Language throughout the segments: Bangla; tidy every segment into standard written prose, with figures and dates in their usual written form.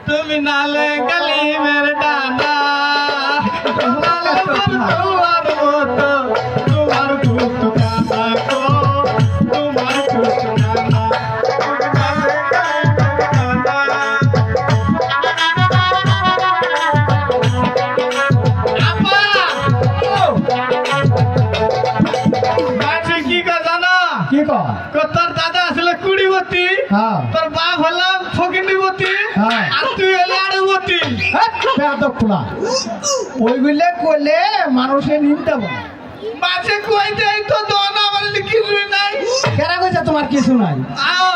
তুমি নালে গলি মের ডানা নালে তোমার মতো তোমার কুত কানা কো তোমার কুত কানা কি কর তোর দাদা আসলে কুড়িবতী হ্যাঁ তোর বাপ হলো ফকিন্দিবতী হ্যাঁ। আর তুই হলে আড়ুবতী খোলা ওইগুলো করলে মানুষের নিতে বলে মাঝে কই দেয় তো দোনা আমার কিছুই নাই কেনা কইছে তোমার কিছু নাই আও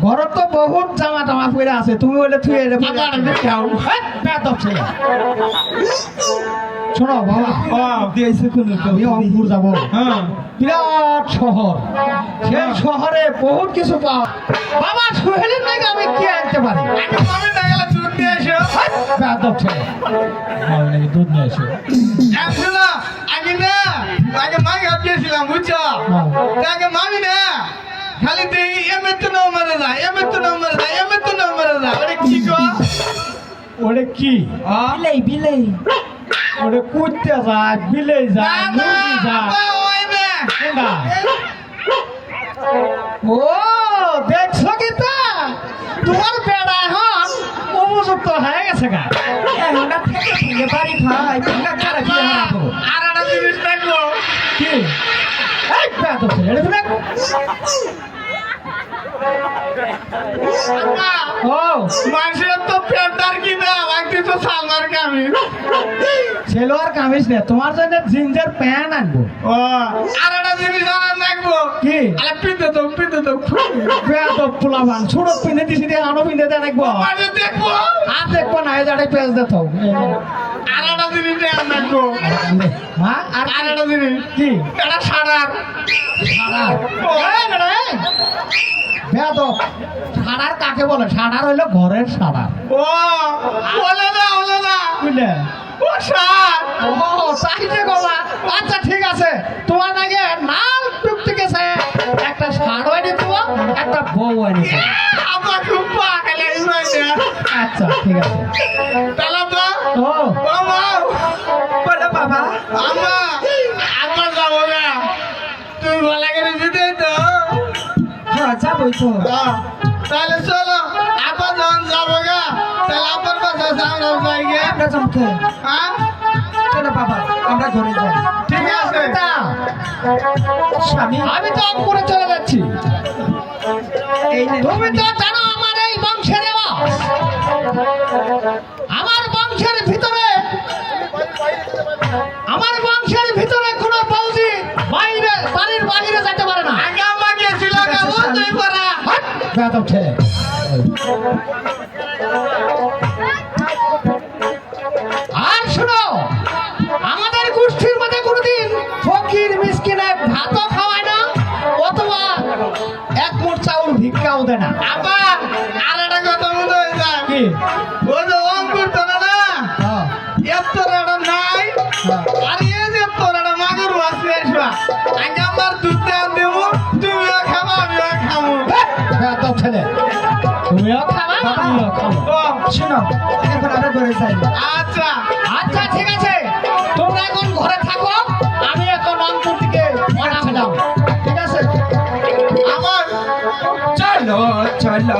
ঘরত তো বহুত জামা টামা পরে আছে তুমি বলে তুই এটা আবার দেখাও ছেলে শোনো বাবা দিয়েছে কোন আমি অঙ্কুর যাবো হ্যাঁ বিরাট শহর সেই শহরে বহুত কিছু পাওয়া বাবা সোহেলের নাকি আমি কি আনতে পারি আমি দেখালে দুধ নিয়ে এসো বেয়াদব ছেলে আমি নাকি দুধ নিয়ে এসে আসলে আগে না আগে মাকে গিয়েছিলাম বুঝছো আগে মামি না খালি দেই এমএ তো নম্বর দা এমএ তো নম্বর দা এমএ তো নম্বর দা আরে কি গো ওরে কি বিলেই বিলেই ওরে কুত্তে যায় বিলেই যায় মুরগি যায় ওই মে কোনটা? ও দেখছো কি তা তোমার বেড়া এখন উপযুক্ত হয়ে গেছে গা এখনটা থেকে থেকে বাড়ি খাই তোমরা কারা কি হারাবো আর একটা জিনিস দেখো কি এই বেয়াদব ছেলে এটা দেখ ও মানুষের তো পেটার কি না লাগতে তো সালমার কামি ছেলোয়ার কামিজ নে তোমার জন্য জিঞ্জার প্যান্ট আনবো ও আর একটা জিনিস আর দেখবো কি আরে পিতে তো বেয়াদব পোলাবান ছোট পিনে দিছি দিয়ে আনো পিনে দিয়ে দেখবো মাঝে দেখবো আর দেখবো না এই জায়গায় পেঁয়াজ দিত আর একটা জিনিস আর দেখবো মা আর আর একটা জিনিস কি এটা সারার সাড়ার বেয়াদব সাড়ার কাকে বলে সাড়ার হইলো ঘরের সাড়ার ও বলে না বুঝলে ও সার ও চাইছে গলা আচ্ছা ঠিক আছে তোমার নাকি নাল টুকটুকে আছে একটা শাড় আনি দিব একটা বউ আনি দিব। আমার খুব পাগল হইছে আচ্ছা ঠিক আছে তাহলে তো ও ও মা বলে বাবা আম্মা আমার যাবো না তুমি ভালো করে দিতে তো হ্যাঁ যাবই তো তাহলে চলো আবার যখন যাবো গা তাহলে আবার বাসা সামনে যাই গে আমরা জমকে হ্যাঁ চলো বাবা আমরা ঘরে যাই ঠিক আছে স্বামী আমি তো করে চলে যাচ্ছি এই নে তুমি তো জানো আমার এই বংশের রেওয়াজ। আমার বংশের ভিতরে কোনো বৌদি বাইরে বাড়ির বাইরে যেতে পারে না আগে আমাকে ছিল গাবো তুই পড়া বেয়াদব ছেলে আর শোনো আমাদের গোষ্ঠীর মধ্যে কোনোদিন ফকির মিসকিনে ভাতও খাওয়ায় না অথবা এক মুঠ চাউল ভিক্ষাও দেয় না আবার আর একটা কথা মনে হয়ে যায় কি ও যে অঙ্কুর তো না হ্যাঁ, এত একটা নাই হ্যাঁ। আর এই যে তোর একটা মাগুর মাছ নিয়ে আসবা আগে আমার দুধ দাম দেবো তুমিও খাবো আমিও খাবো বেয়াদব ছেলে তুমিও খাবা আমিও খাবো ও শোনো এখন আমরা ঘরে যাই আচ্ছা আচ্ছা ঠিক আছে তোমরা এখন ঘরে থাকো আমি এখন অন্তর দিকে পাঠালাম ঠিক আছে আমার চলো চলো